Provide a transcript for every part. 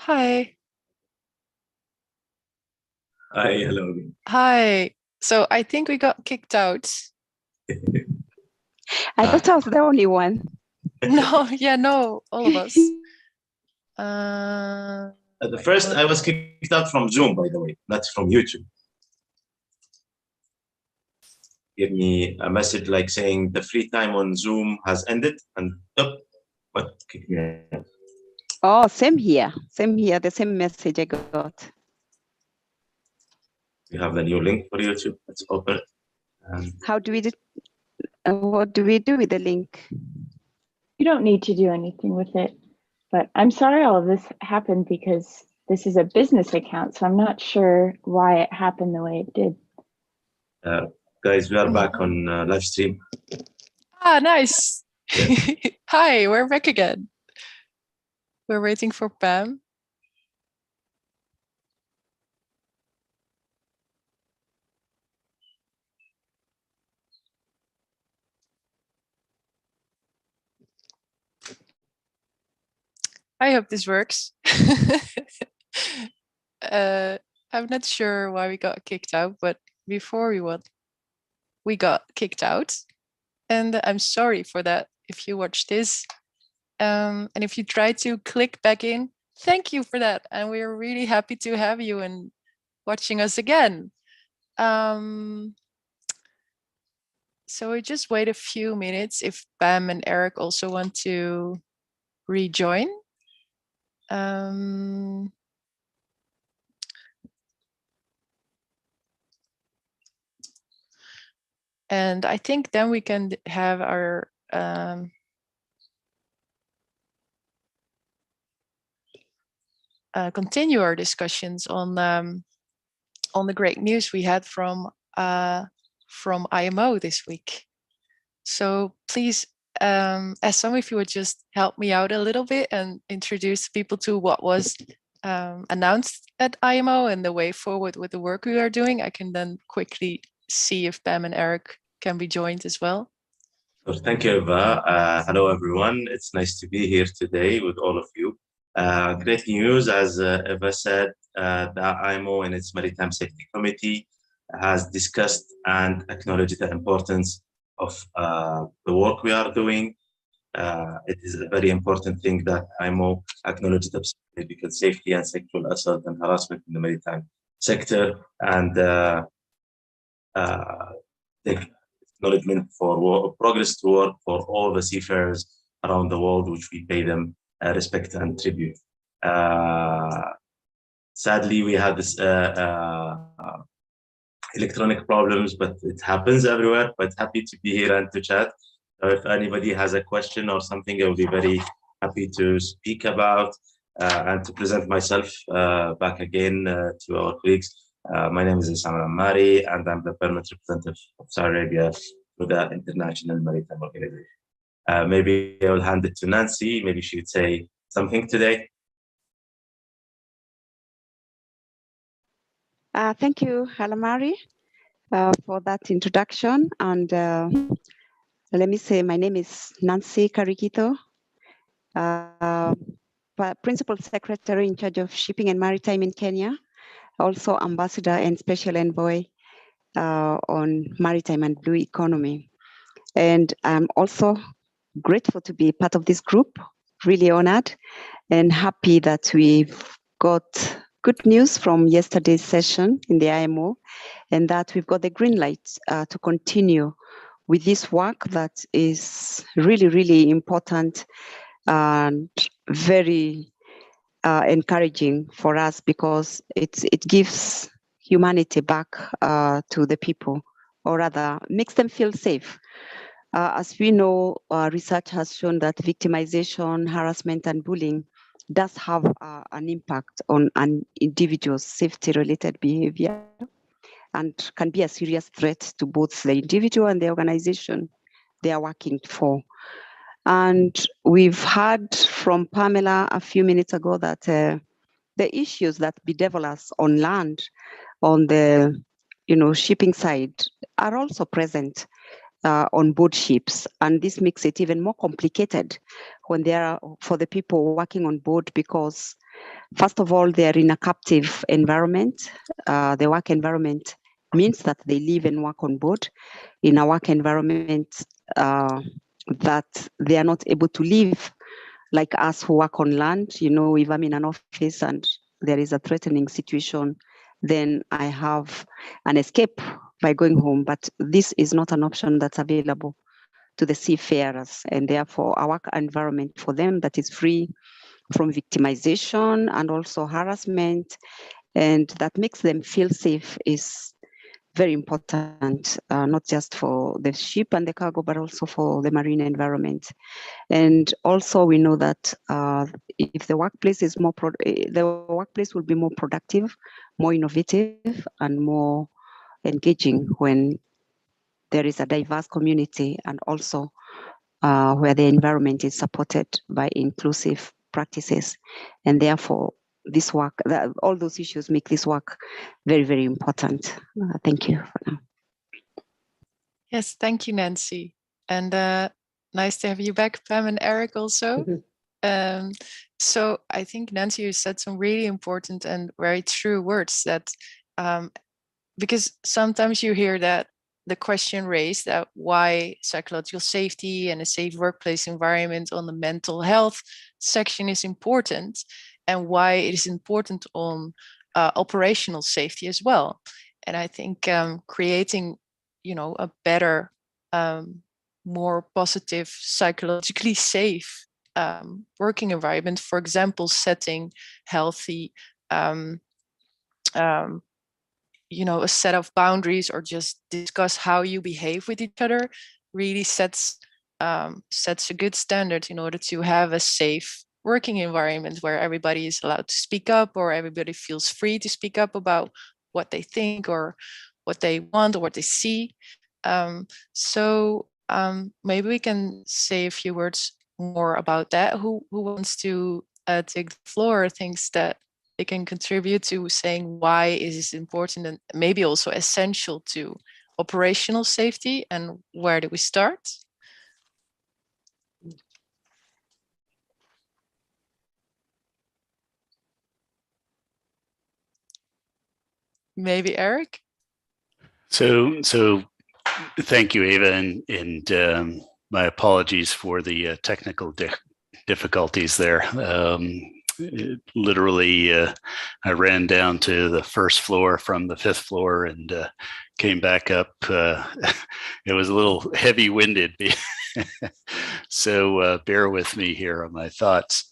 Hi. Hi, hello. Hi. So I think we got kicked out. I thought I was the only one. No, all of us. At the first, I was kicked out from Zoom, by the way, not from YouTube. Give me a message like saying the free time on Zoom has ended, and what kicked me out. Oh, same here. Same here. The same message I got. We have the new link for YouTube. Let's open it. How do we do? What do we do with the link? You don't need to do anything with it, but I'm sorry all of this happened because this is a business account, so I'm not sure why it happened the way it did. Guys, we are back on live stream. Nice. Yes. Hi, we're back again. We're waiting for Pam. I hope this works. I'm not sure why we got kicked out, but before we got kicked out, and I'm sorry for that if you watch this. And if you try to click back in, thank you for that. And we're really happy to have you and watching us again. So we just wait a few minutes if Pam and Eric also want to rejoin. And I think then we can have our continue our discussions on the great news we had from IMO this week. So please, as some of you would just help me out a little bit and introduce people to what was announced at IMO and the way forward with the work we are doing, I can then quickly see if Pam and Eric can be joined as well. Thank you, Eva. Hello, everyone. It's nice to be here today with all of you. Great news, as Eva said, the IMO and its Maritime Safety Committee has discussed and acknowledged the importance of the work we are doing. It is a very important thing that IMO acknowledged the because safety and sexual assault and harassment in the maritime sector, and acknowledgement for progress to work for all the seafarers around the world, which we pay them respect and tribute. Sadly, we had this electronic problems, but it happens everywhere. But happy to be here and to chat. So if anybody has a question or something, I will be very happy to speak about and to present myself back again to our colleagues. My name is Issam Al-Ammari, and I'm the permanent representative of Saudi Arabia to the International Maritime Organization. Maybe I will hand it to Nancy. Maybe she would say something today. Thank you, Al-Ammari, for that introduction. And let me say, my name is Nancy Karikito, Principal Secretary in charge of Shipping and Maritime in Kenya, also Ambassador and Special Envoy on Maritime and Blue Economy. And I'm also grateful to be part of this group, really honored and happy that we've got good news from yesterday's session in the IMO, and that we've got the green light to continue with this work that is really, really important and very encouraging for us, because it gives humanity back to the people, or rather makes them feel safe. As we know, research has shown that victimization, harassment, and bullying does have an impact on an individual's safety-related behavior and can be a serious threat to both the individual and the organization they are working for. And we've heard from Pamela a few minutes ago that the issues that bedevil us on land, on the shipping side, are also present on board ships, and this makes it even more complicated when they are for the people working on board, because First of all, they are in a captive environment. The work environment means that they live and work on board in a work environment that they are not able to live like us who work on land. You know, if I'm in an office and there is a threatening situation, then I have an escape by going home. But this is not an option that's available to the seafarers, and therefore a work environment for them that is free from victimization and also harassment, and that makes them feel safe is very important, not just for the ship and the cargo, but also for the marine environment. And also we know that if the workplace is more, the workplace will be more productive, more innovative, and more engaging when there is a diverse community, and also where the environment is supported by inclusive practices. And therefore, this work, all those issues make this work very, very important. Thank you for now. Yes, thank you, Nancy. And nice to have you back, Pam and Eric also. So I think, Nancy, you said some really important and very true words that, because sometimes you hear that the question raised that why psychological safety and a safe workplace environment on the mental health section is important, and why it is important on operational safety as well. And I think creating, you know, a better, more positive, psychologically safe working environment, for example, setting healthy, you know, a set of boundaries, or just discuss how you behave with each other, really sets a good standard in order to have a safe working environment where everybody is allowed to speak up, or everybody feels free to speak up about what they think or what they want or what they see. So maybe we can say a few words more about that. Who wants to take the floor, thinks that they can contribute to saying why is this important and maybe also essential to operational safety, and where do we start? Maybe Eric? So thank you, Ava, and my apologies for the technical difficulties there. Literally, I ran down to the first floor from the fifth floor and came back up. It was a little heavy-winded, so bear with me here on my thoughts.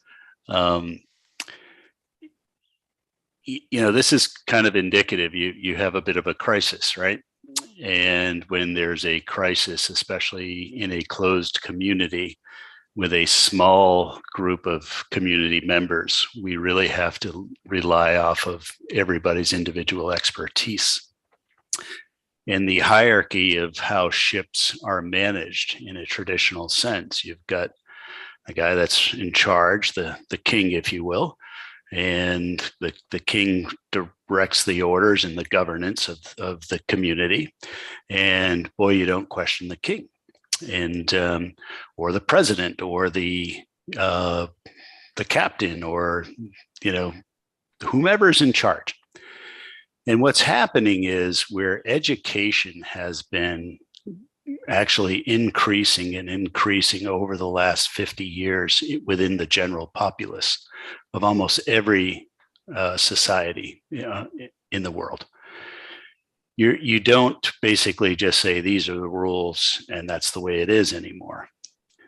You know, this is kind of indicative. You have a bit of a crisis, right? And when there's a crisis, especially in a closed community with a small group of community members, we really have to rely off of everybody's individual expertise. And the hierarchy of how ships are managed in a traditional sense, you've got a guy that's in charge, the king, if you will, and the king directs the orders and the governance of the community. And boy, you don't question the king, and or the president, or the captain, or, you know, whomever's in charge. And what's happening is where education has been actually increasing and increasing over the last 50 years within the general populace of almost every society in the world. You don't basically just say these are the rules and that's the way it is anymore.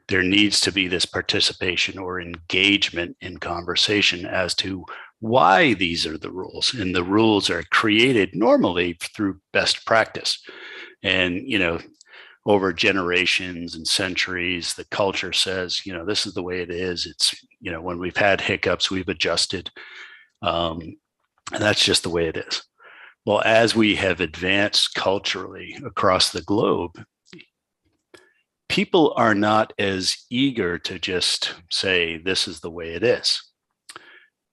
There needs to be this participation or engagement in conversation as to why these are the rules. And the rules are created normally through best practice. And, you know, over generations and centuries, the culture says, you know, this is the way it is. It's, you know, when we've had hiccups, we've adjusted. And that's just the way it is. Well, as we have advanced culturally across the globe, people are not as eager to just say, this is the way it is.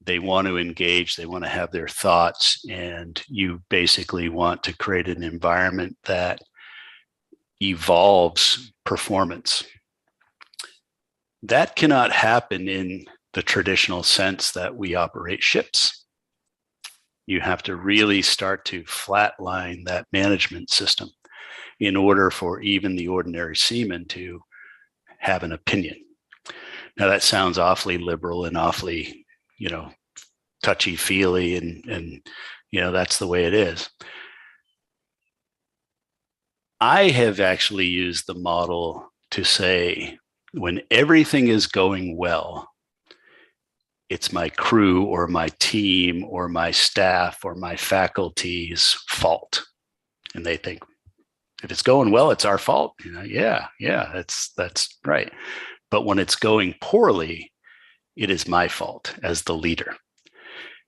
They want to engage, they want to have their thoughts, and you basically want to create an environment that evolves performance. That cannot happen in the traditional sense that we operate ships. You have to really start to flatline that management system in order for even the ordinary seaman to have an opinion. Now that sounds awfully liberal and awfully, touchy-feely, and that's the way it is. I have actually used the model to say, when everything is going well, it's my crew or my team or my staff or my faculty's fault. And they think, if it's going well, it's our fault. Yeah, that's right. But when it's going poorly, it is my fault as the leader.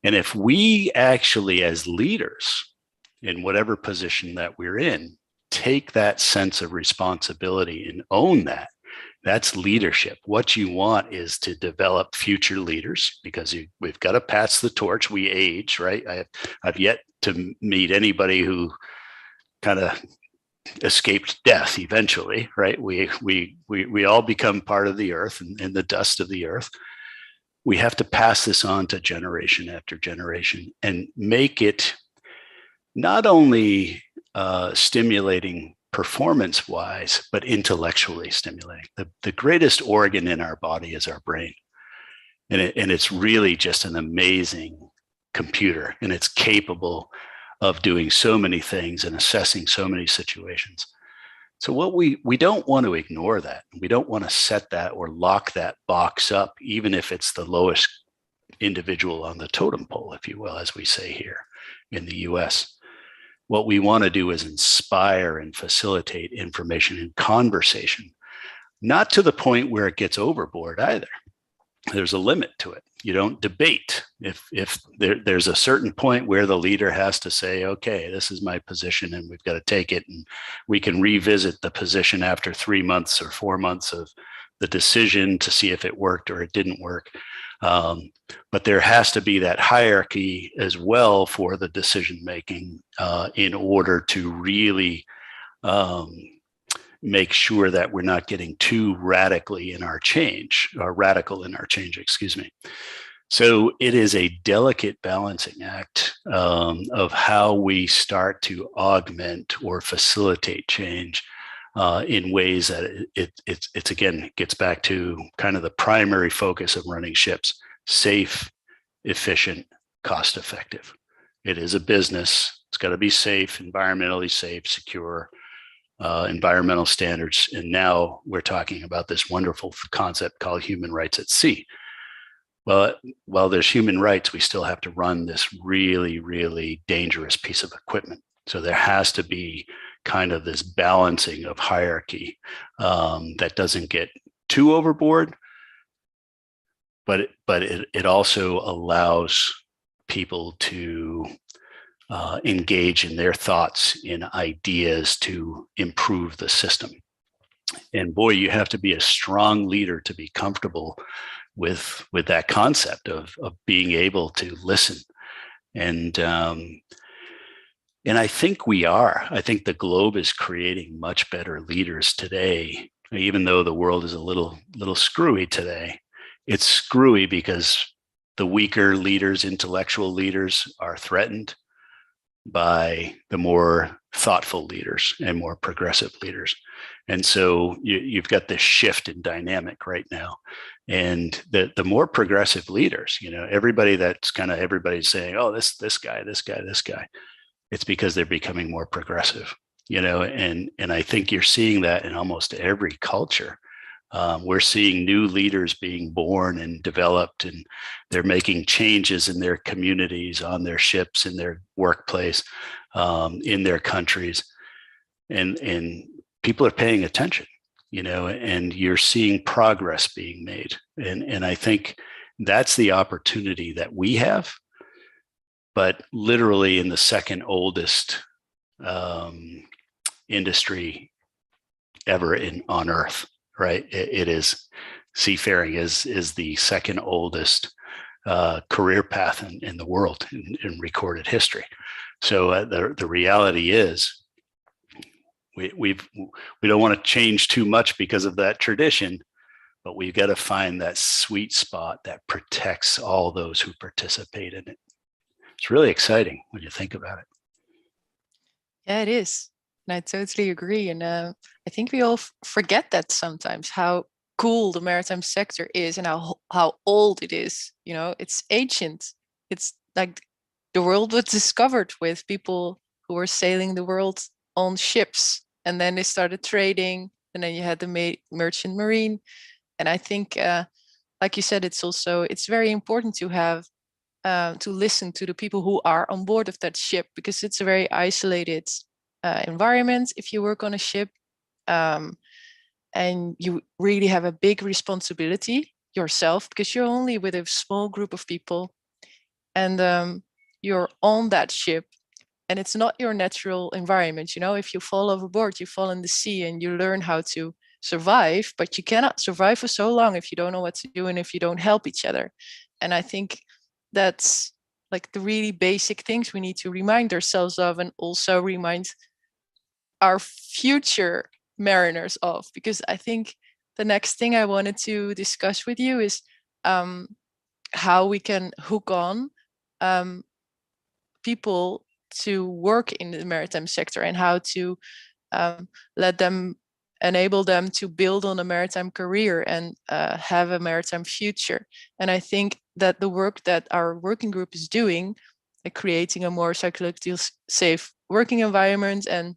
And if we actually, as leaders, in whatever position that we're in, take that sense of responsibility and own that, that's leadership. What you want is to develop future leaders, because we've got to pass the torch. We age, right? I've yet to meet anybody who kind of escaped death eventually, right? We all become part of the earth and the dust of the earth. We have to pass this on to generation after generation and make it not only stimulating performance-wise, but intellectually stimulating. The greatest organ in our body is our brain. And it's really just an amazing computer, and it's capable of doing so many things and assessing so many situations. So what we don't want to ignore that. We don't want to set that or lock that box up, even if it's the lowest individual on the totem pole, if you will, as we say here in the US. What we want to do is inspire and facilitate information and conversation, not to the point where it gets overboard either. There's a limit to it. You don't debate. If there's a certain point where the leader has to say, okay, this is my position and we've got to take it, and we can revisit the position after 3 months or 4 months of the decision to see if it worked or it didn't work. But there has to be that hierarchy as well for the decision making in order to really make sure that we're not getting too radical in our change, excuse me. So it is a delicate balancing act of how we start to augment or facilitate change in ways that it's again gets back to kind of the primary focus of running ships: safe, efficient, cost effective. It is a business. It's got to be safe, environmentally safe, secure, environmental standards. And now we're talking about this wonderful concept called human rights at sea. Well, while there's human rights, we still have to run this really, really dangerous piece of equipment. So there has to be kind of this balancing of hierarchy that doesn't get too overboard, but it also allows people to engage in their thoughts, in ideas to improve the system. And boy, you have to be a strong leader to be comfortable with that concept of being able to listen. And I think we are. I think the globe is creating much better leaders today, even though the world is a little screwy today. It's screwy because the weaker leaders, intellectual leaders, are threatened by the more thoughtful leaders and more progressive leaders. And so you've got this shift in dynamic right now. And the more progressive leaders, everybody's saying, oh, this guy. It's because they're becoming more progressive, and I think you're seeing that in almost every culture. We're seeing new leaders being born and developed, and they're making changes in their communities, on their ships, in their workplace, in their countries, and people are paying attention, and you're seeing progress being made. And I think that's the opportunity that we have, but literally in the second oldest industry ever on Earth. Right, it is seafaring is the second oldest career path in the world in recorded history. So the reality is, we don't want to change too much because of that tradition, but we've got to find that sweet spot that protects all those who participate in it. It's really exciting when you think about it. Yeah, it is. And I totally agree. And I think we all forget that sometimes, how cool the maritime sector is and how old it is. You know, it's ancient. It's like the world was discovered with people who were sailing the world on ships, and then they started trading, and then you had the merchant marine. And I think, like you said, it's very important to have to listen to the people who are on board of that ship, because it's a very isolated environment if you work on a ship, and you really have a big responsibility yourself, because you're only with a small group of people, and you're on that ship, and it's not your natural environment. You know, if you fall overboard, you fall in the sea, and you learn how to survive, but you cannot survive for so long if you don't know what to do and if you don't help each other. And I think that's like the really basic things we need to remind ourselves of, and also remind our future mariners of, because I think the next thing I wanted to discuss with you is how we can hook on people to work in the maritime sector, and how to enable them to build on a maritime career and have a maritime future. And I think that the work that our working group is doing, like creating a more psychologically safe working environment, and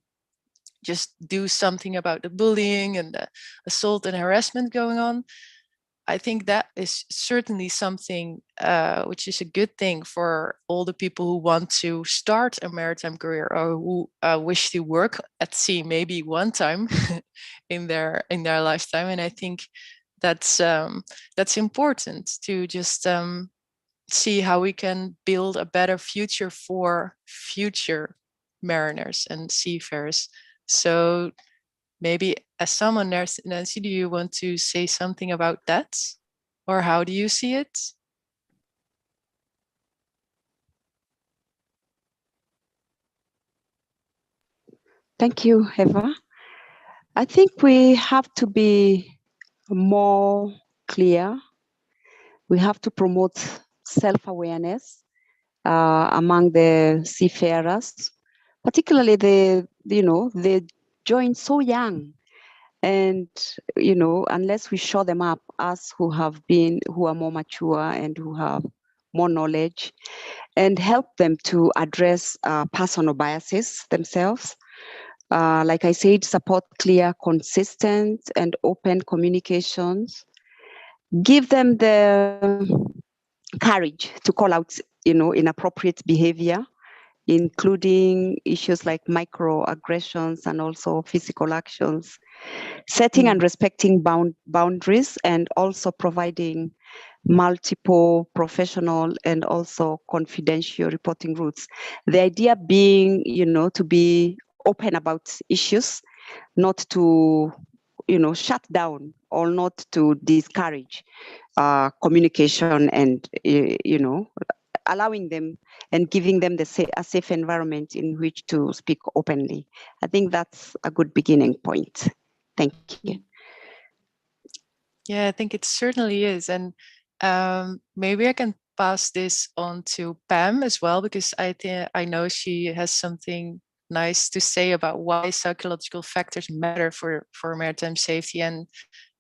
just do something about the bullying and the assault and harassment going on, I think that is certainly something which is a good thing for all the people who want to start a maritime career, or who wish to work at sea maybe one time in their lifetime. And I think that's important to just see how we can build a better future for future mariners and seafarers. So maybe as someone, Nancy, do you want to say something about that? Or how do you see it? Thank you, Eva. I think we have to be more clear. We have to promote self-awareness among the seafarers, particularly they join so young. And, unless we show them up, us who are more mature and who have more knowledge, and help them to address personal biases themselves. Like I said, support clear, consistent, and open communications. Give them the courage to call out, inappropriate behavior, including issues like microaggressions and also physical actions. Setting and respecting boundaries, and also providing multiple professional and also confidential reporting routes. The idea being, to be open about issues, not to, shut down or not to discourage communication, and, allowing them and giving them a safe environment in which to speak openly. I think that's a good beginning point. Thank you. Yeah, I think it certainly is. And maybe I can pass this on to Pam as well, because I know she has something nice to say about why psychological factors matter for maritime safety. And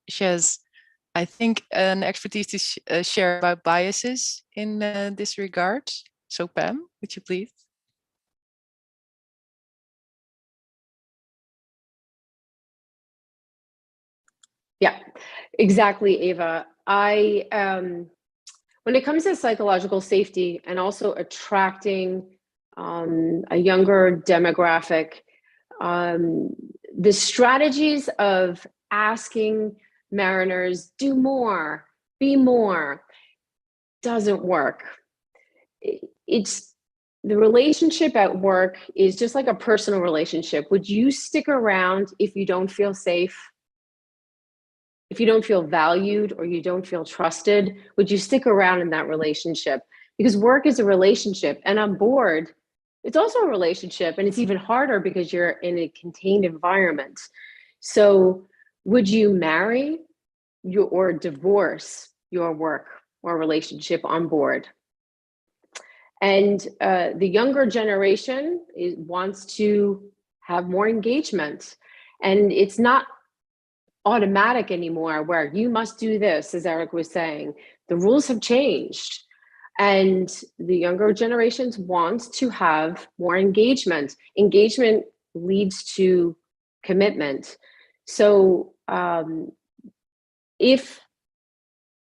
she has, I think, an expertise to share about biases in this regard. So Pam, would you please? Yeah, exactly, Eva. When it comes to psychological safety and also attracting a younger demographic, the strategies of asking mariners, do more, be more, doesn't work. It's the relationship at work is just like a personal relationship. Would you stick around if you don't feel safe? If you don't feel valued or you don't feel trusted, would you stick around in that relationship? Because work is a relationship, and on board, it's also a relationship, and it's even harder because you're in a contained environment. So would you marry or divorce your work or relationship on board. And the younger generation wants to have more engagement. And it's not automatic anymore where you must do this, as Eric was saying. The rules have changed. And the younger generations want to have more engagement. Engagement leads to commitment. So if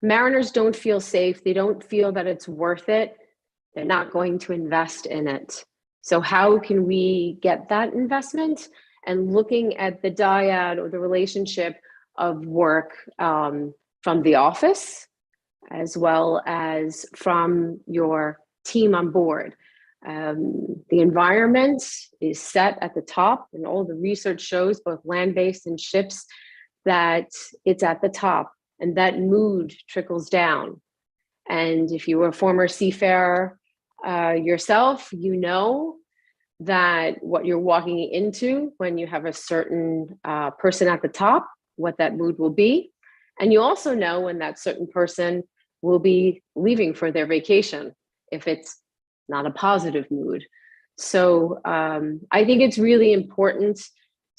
mariners don't feel safe, they don't feel that it's worth it, they're not going to invest in it. So how can we get that investment? And looking at the dyad or the relationship of work from the office, as well as from your team on board. The environment is set at the top, and all the research shows, both land-based and ships, that it's at the top, and that mood trickles down. And if you were a former seafarer yourself, you know that what you're walking into when you have a certain person at the top, what that mood will be. And you also know when that certain person will be leaving for their vacation, if it's not a positive mood. So I think it's really important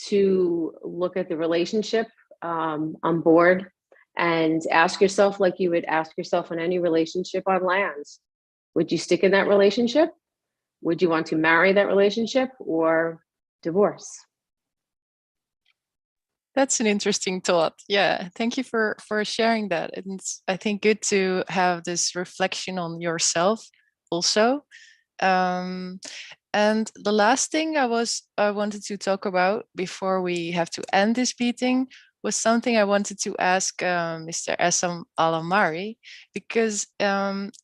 to look at the relationship on board and ask yourself, like you would ask yourself in any relationship on land, would you stick in that relationship? Would you want to marry that relationship or divorce? That's an interesting thought. Yeah, thank you for sharing that. It's, I think, good to have this reflection on yourself also. And the last thing I wanted to talk about before we have to end this meeting was something I wanted to ask Mr. Essam Alamari, because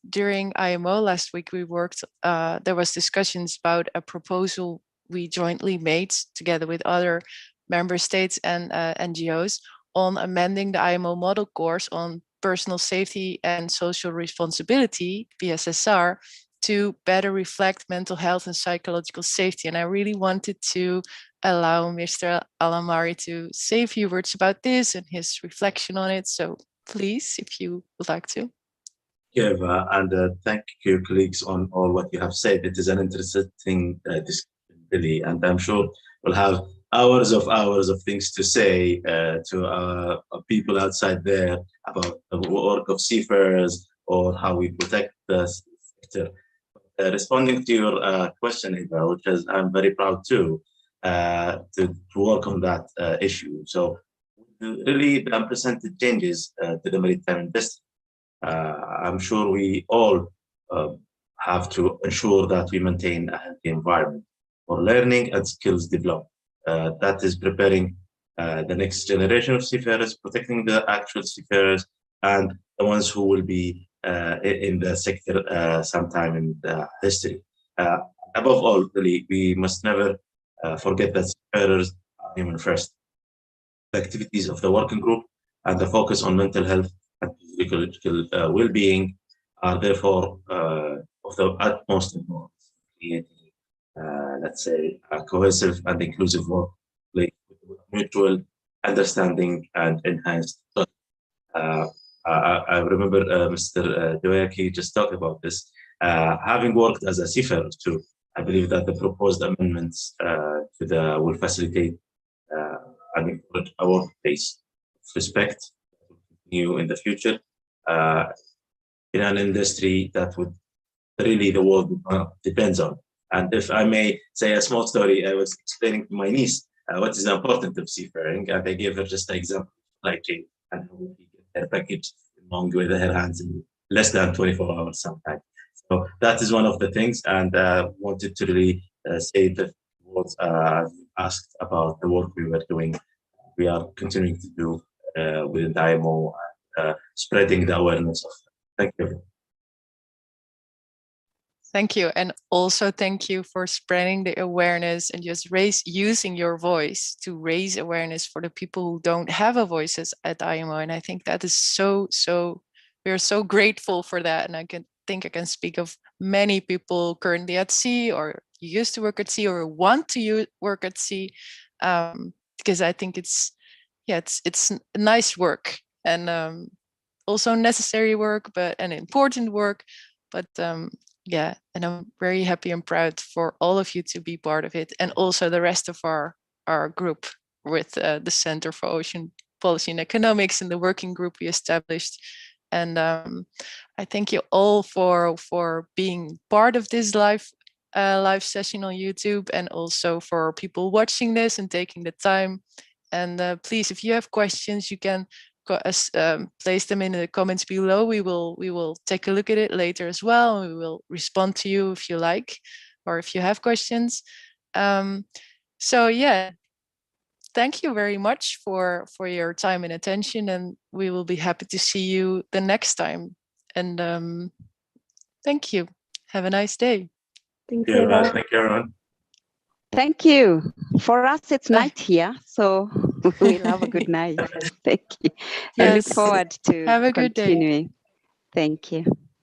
during IMO last week we worked, there was discussions about a proposal we jointly made together with other member states and NGOs on amending the IMO model course on personal safety and social responsibility, PSSR, to better reflect mental health and psychological safety. And I really wanted to allow Mr. Alamari to say a few words about this and his reflection on it. So please, if you would like to. Yeah, and thank you, colleagues, on all what you have said. It is an interesting discussion, really, and I'm sure we'll have hours of things to say to people outside there about the work of seafarers or how we protect the sector. Responding to your question, Eva, which is I'm very proud to work on that issue. So really the unprecedented changes to the maritime industry. I'm sure we all have to ensure that we maintain a healthy environment for learning and skills development. That is preparing the next generation of seafarers, protecting the actual seafarers, and the ones who will be in the sector sometime in the history. Above all, really, we must never forget that seafarers are human first. The activities of the working group and the focus on mental health and physiological well-being are therefore of the utmost importance, creating, let's say, a cohesive and inclusive workplace with mutual understanding and enhanced trust. I remember Mr. Doyaki just talked about this. Having worked as a seafarer too, I believe that the proposed amendments will facilitate and encourage a workplace of respect new in the future in an industry that would really the world depends on. And if I may say a small story, I was explaining to my niece what is the importance of seafaring, and I gave her just an example, like and her package along with her hands in less than 24 hours sometimes. So that is one of the things, and wanted to really say that was asked about the work we were doing. We are continuing to do within the IMO, spreading the awareness of. Thank you. Thank you. And also thank you for spreading the awareness and just using your voice to raise awareness for the people who don't have a voice at IMO. And I think that is we're so grateful for that. And I think I can speak of many people currently at sea or used to work at sea or want to work at sea, because I think it's nice work. and also necessary work, but an important work. But yeah, and I'm very happy and proud for all of you to be part of it, and also the rest of our group with the Center for Ocean Policy and Economics and the working group we established. And I thank you all for being part of this live session on YouTube, and also for people watching this and taking the time. And please, if you have questions, you can place them in the comments below. We will take a look at it later as well, and we will respond to you if you like, or if you have questions. So yeah, thank you very much for your time and attention, and we will be happy to see you the next time. And thank you. Have a nice day. Thanks, Yeah, Eva. thank you, everyone. Thank you. For us, it's night here, so we'll have a good night. Thank you. I look Yes. forward to Have a good day. continuing. Thank you.